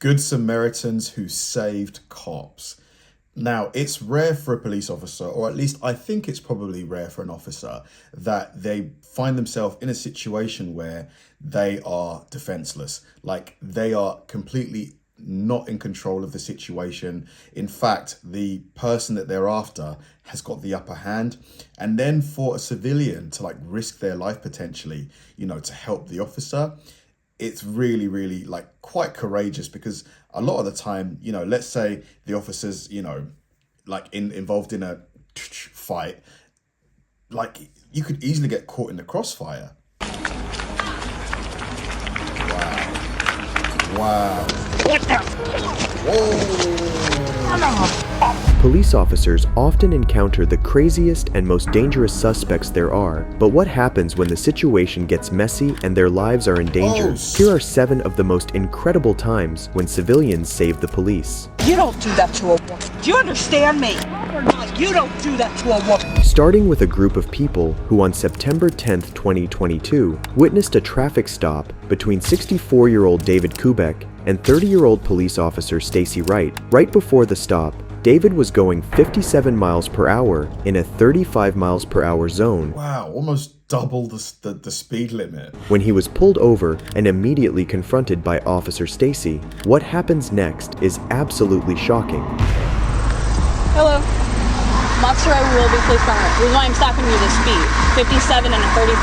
Good Samaritans who saved cops. Now, it's rare for a police officer, or at least I think it's probably rare for an officer, that they find themselves in a situation where they are defenseless. Like, they are completely not in control of the situation. In fact, the person that they're after has got the upper hand. And then for a civilian to risk their life potentially, to help the officer, it's really, really quite courageous, because a lot of the time, let's say the officers, involved in a fight, you could easily get caught in the crossfire. Wow. What the? Whoa. Police officers often encounter the craziest and most dangerous suspects there are, but what happens when the situation gets messy and their lives are in danger? Here are 7 of the most incredible times when civilians save the police. You don't do that to a woman. Do you understand me? You don't do that to a woman. Starting with a group of people who on September 10th, 2022, witnessed a traffic stop between 64-year-old David Kubek and 30-year-old police officer Stacy Wright. Right before the stop, David was going 57 miles per hour in a 35 miles per hour zone. Wow, almost double the speed limit. When he was pulled over and immediately confronted by Officer Stacy, what happens next is absolutely shocking. Hello. Officer, I will be police car. The reason why I'm stopping you is speed. 57 and a 35.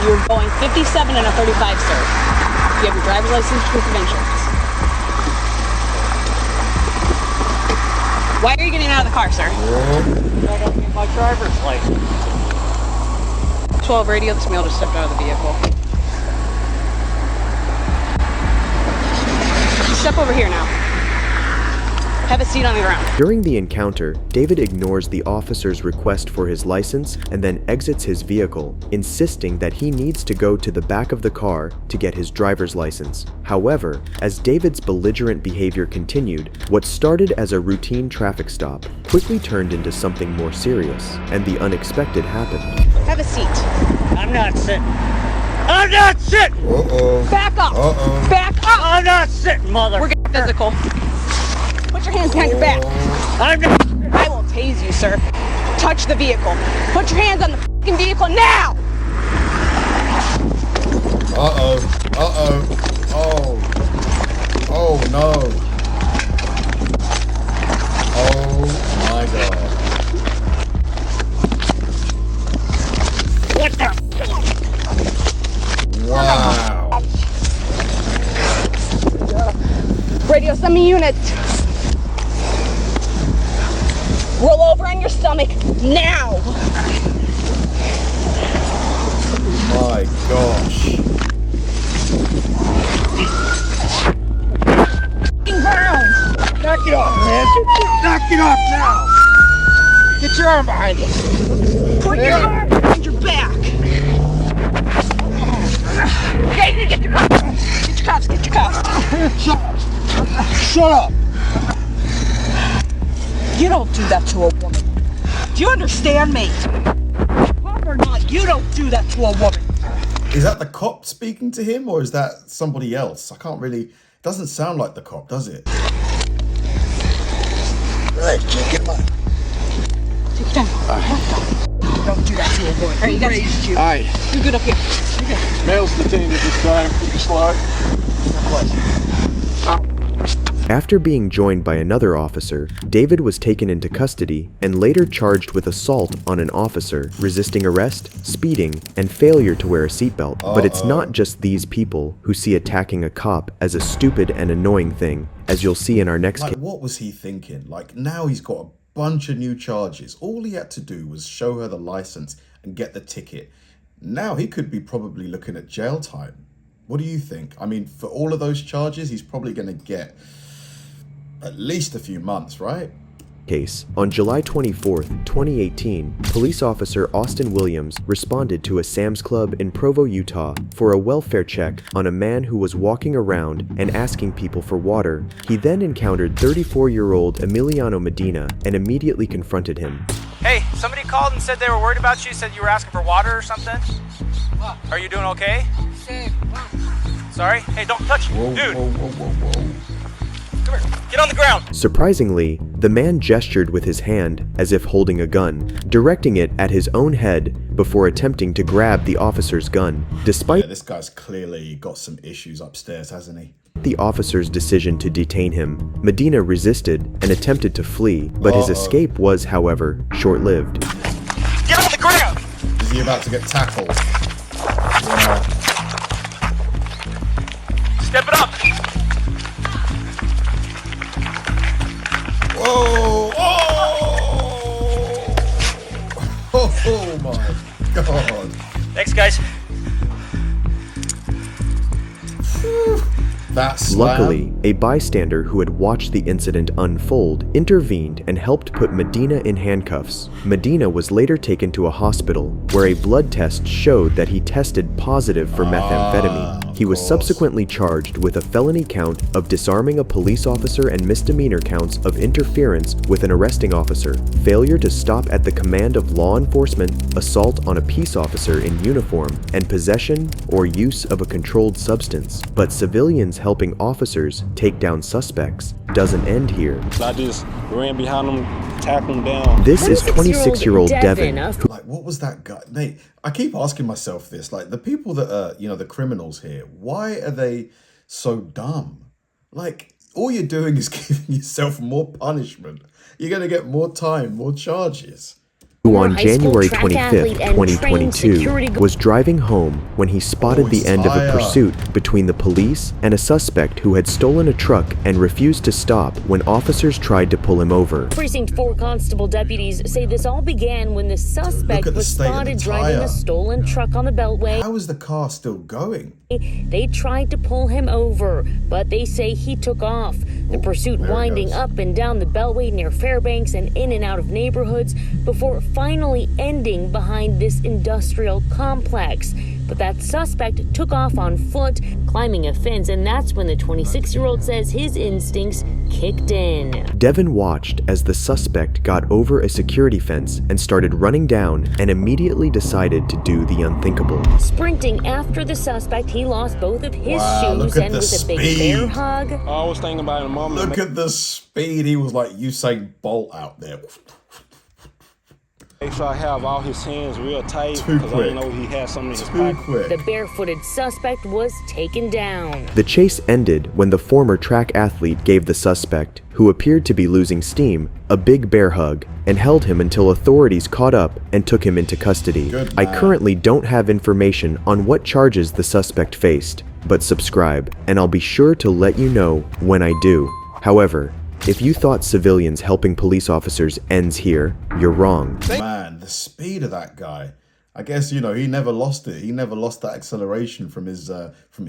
You're going 57 and a 35, sir. You have your driver's license, proof of insurance. Why are you getting out of the car, sir? I don't get my driver's license. 12 radio, this male just stepped out of the vehicle. Step over here now. Have a seat on the ground. During the encounter, David ignores the officer's request for his license and then exits his vehicle, insisting that he needs to go to the back of the car to get his driver's license. However, as David's belligerent behavior continued, what started as a routine traffic stop quickly turned into something more serious, and the unexpected happened. Have a seat. I'm not sitting. I'm not sitting! Back up! Back up! I'm not sitting, mother. We're getting physical. Put your hands behind your back. I'm not. I will tase you, sir. Touch the vehicle. Put your hands on the fucking vehicle now! Oh no. Oh my God. What the? Wow. Radio, semi units. Roll over on your stomach now. My gosh. Ground. Knock it off, man. Knock it off now. Get your arm behind you. Put your arm behind your back. Okay, get your cuffs. Get your cuffs. Get your cuffs. Shut up. You don't do that to a woman. Do you understand me? Cop or not, you don't do that to a woman. Is that the cop speaking to him, or is that somebody else? I can't really. Doesn't sound like the cop, does it? Right, take it up. Take your time. Don't do that to a woman. All right, you got it. All right. You're good up here. You're good. Male's detained at this time. Keep it slow. After being joined by another officer, David was taken into custody and later charged with assault on an officer, resisting arrest, speeding, and failure to wear a seatbelt. But it's not just these people who see attacking a cop as a stupid and annoying thing, as you'll see in our next case. What was he thinking? Now he's got a bunch of new charges. All he had to do was show her the license and get the ticket. Now he could be probably looking at jail time. What do you think? I mean, for all of those charges, he's probably going to get at least a few months, right? Case. On July 24th, 2018, police officer Austin Williams responded to a Sam's Club in Provo, Utah for a welfare check on a man who was walking around and asking people for water. He then encountered 34-year-old Emiliano Medina and immediately confronted him. Hey, somebody called and said they were worried about you, said you were asking for water or something. Are you doing okay? Sorry? Hey, don't touch me. Dude. Come here. Get on the ground. Surprisingly, the man gestured with his hand as if holding a gun, directing it at his own head before attempting to grab the officer's gun. Despite this guy's clearly got some issues upstairs, hasn't he? the officer's decision to detain him, Medina resisted and attempted to flee, but his escape was, however, short-lived. Get on the ground! Is he about to get tackled? Yeah. Step it up! Whoa! Oh my God! Thanks, guys. Luckily, a bystander who had watched the incident unfold intervened and helped put Medina in handcuffs. Medina was later taken to a hospital where a blood test showed that he tested positive for methamphetamine. He was subsequently charged with a felony count of disarming a police officer and misdemeanor counts of interference with an arresting officer, failure to stop at the command of law enforcement, assault on a peace officer in uniform, and possession or use of a controlled substance. But civilians helping officers take down suspects doesn't end here. I just ran behind them, tackled them down. This is 26-year-old Devin. Like, what was that guy? Mate, I keep asking myself this. Like, the people that are, the criminals here, why are they so dumb? Like, all you're doing is giving yourself more punishment. You're going to get more time, more charges. Who on January 25th, 2022, was driving home when he spotted the end of a pursuit between the police and a suspect who had stolen a truck and refused to stop when officers tried to pull him over. Precinct 4 constable deputies say this all began when the suspect was spotted driving a stolen truck on the Beltway. How is the car still going? They tried to pull him over, but they say he took off. The pursuit winding up and down the Beltway near Fairbanks and in and out of neighborhoods before finally ending behind this industrial complex. But that suspect took off on foot, climbing a fence, and that's when the 26-year-old says his instincts kicked in. Devin watched as the suspect got over a security fence and started running down and immediately decided to do the unthinkable. Sprinting after the suspect, he lost both of his shoes and with a big bear hug. I was thinking about it in a moment. Look at the speed. He was like Usain Bolt out there. Make sure I have all his hands real tight because I didn't know he had something in his pocket. The barefooted suspect was taken down. The chase ended when the former track athlete gave the suspect, who appeared to be losing steam, a big bear hug and held him until authorities caught up and took him into custody. I currently don't have information on what charges the suspect faced, but subscribe and I'll be sure to let you know when I do. However, if you thought civilians helping police officers ends here, you're wrong. Man, the speed of that guy. I guess, he never lost it. He never lost that acceleration from his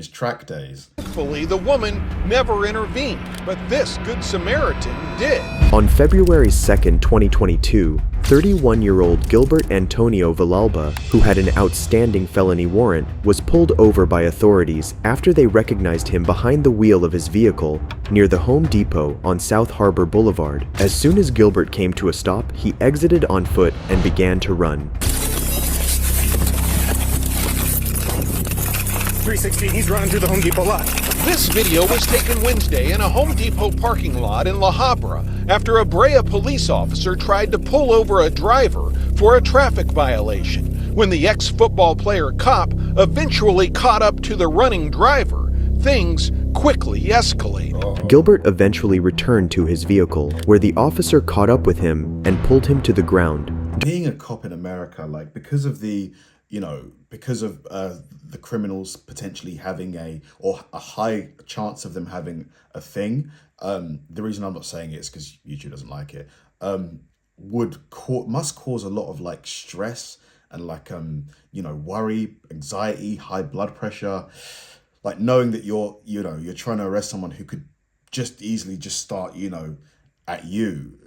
track days. Thankfully, the woman never intervened, but this Good Samaritan did. On February 2nd, 2022, 31-year-old Gilbert Antonio Villalba, who had an outstanding felony warrant, was pulled over by authorities after they recognized him behind the wheel of his vehicle near the Home Depot on South Harbor Boulevard. As soon as Gilbert came to a stop, he exited on foot and began to run. 316, he's running through the Home Depot lot. This video was taken Wednesday in a Home Depot parking lot in La Habra after a Brea police officer tried to pull over a driver for a traffic violation. When the ex-football player cop eventually caught up to the running driver, things quickly escalate. Gilbert eventually returned to his vehicle, where the officer caught up with him and pulled him to the ground. Being a cop in America, because of the criminals potentially having a high chance of them having a thing, the reason I'm not saying it is because YouTube doesn't like it, must cause a lot of stress and worry, anxiety, high blood pressure, knowing that you're trying to arrest someone who could just easily start, at you.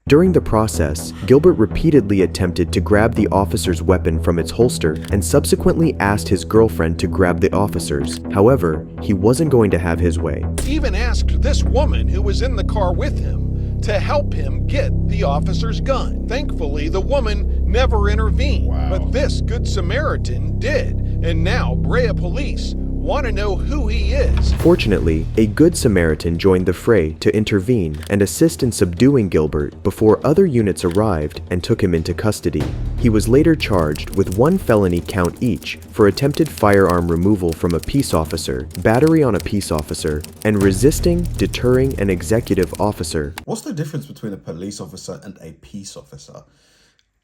During the process, Gilbert repeatedly attempted to grab the officer's weapon from its holster and subsequently asked his girlfriend to grab the officer's. However, he wasn't going to have his way. He even asked this woman who was in the car with him to help him get the officer's gun. Thankfully, the woman never intervened, but this Good Samaritan did. And now Brea police want to know who he is. Fortunately, a Good Samaritan joined the fray to intervene and assist in subduing Gilbert before other units arrived and took him into custody. He was later charged with 1 felony count each for attempted firearm removal from a peace officer, battery on a peace officer, and resisting, deterring an executive officer. What's the difference between a police officer and a peace officer?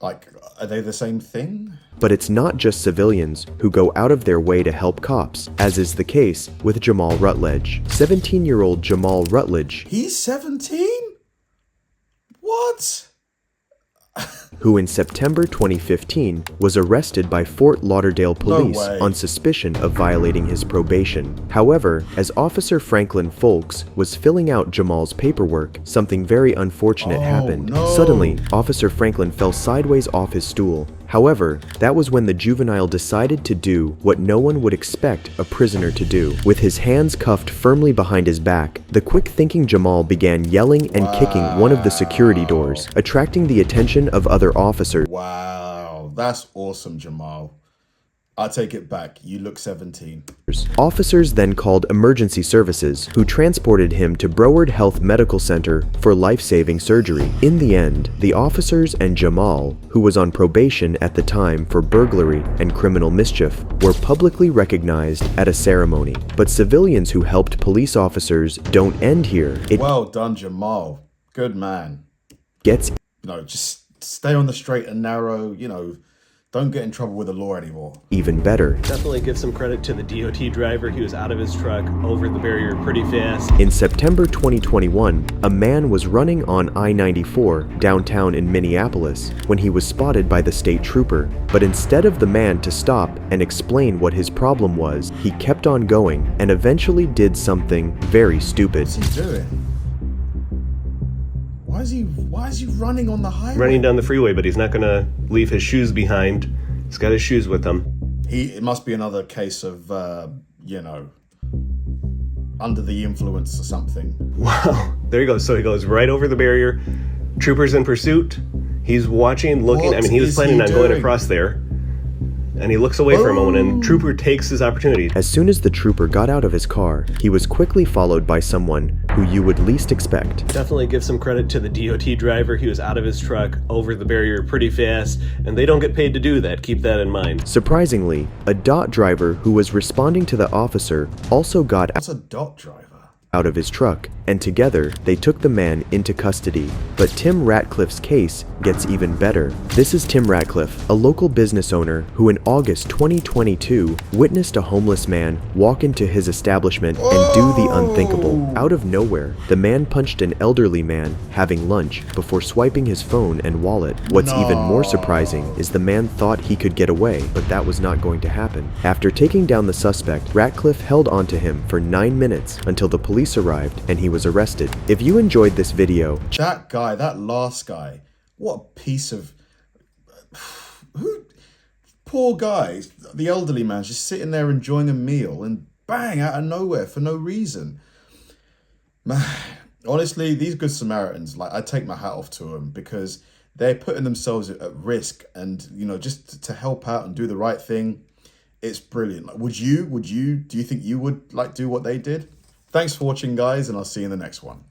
Like, are they the same thing? But it's not just civilians who go out of their way to help cops, as is the case with Jamal Rutledge. 17-year-old Jamal Rutledge. He's 17? What? Who in September 2015 was arrested by Fort Lauderdale police on suspicion of violating his probation. However, as Officer Franklin Folks was filling out Jamal's paperwork, something very unfortunate happened. Suddenly, Officer Franklin fell sideways off his stool. However, that was when the juvenile decided to do what no one would expect a prisoner to do. With his hands cuffed firmly behind his back, the quick-thinking Jamal began yelling and kicking one of the security doors, attracting the attention of other officers. Wow, that's awesome, Jamal. I take it back, you look 17. Officers then called emergency services, who transported him to Broward Health Medical Center for life-saving surgery. In the end, the officers and Jamal, who was on probation at the time for burglary and criminal mischief, were publicly recognized at a ceremony. But civilians who helped police officers don't end here. Well done, Jamal. Good man. Gets, just stay on the straight and narrow, don't get in trouble with the law anymore. Even better. Definitely give some credit to the DOT driver. He was out of his truck, over the barrier pretty fast. In September 2021, a man was running on I-94 downtown in Minneapolis when he was spotted by the state trooper. But instead of the man to stop and explain what his problem was, he kept on going and eventually did something very stupid. What's he doing? Why is he running on the highway? Running down the freeway, but he's not going to leave his shoes behind. He's got his shoes with him. It must be another case of, under the influence or something. Wow, there he goes. So he goes right over the barrier. Trooper's in pursuit. He's watching, looking. He was planning on going across there. And he looks away for a moment, and Trooper takes his opportunity. As soon as the trooper got out of his car, he was quickly followed by someone who you would least expect. Definitely give some credit to the DOT driver. He was out of his truck, over the barrier pretty fast, and they don't get paid to do that. Keep that in mind. Surprisingly, a DOT driver who was responding to the officer also got What's a DOT driver? Out of his truck, and together they took the man into custody. But Tim Ratcliffe's case gets even better. This is Tim Ratcliffe, a local business owner who in August 2022 witnessed a homeless man walk into his establishment and do the unthinkable. Out of nowhere, the man punched an elderly man having lunch before swiping his phone and wallet. What's even more surprising is the man thought he could get away, but that was not going to happen. After taking down the suspect, Ratcliffe held onto him for 9 minutes until the police arrived and he was arrested. If you enjoyed this video, that guy, that last guy, what a piece of poor guy, the elderly man just sitting there enjoying a meal and bang, out of nowhere for no reason. Man, honestly, these Good Samaritans, I take my hat off to them because they're putting themselves at risk and just to help out and do the right thing. It's brilliant. Do you think you would do what they did? Thanks for watching, guys, and I'll see you in the next one.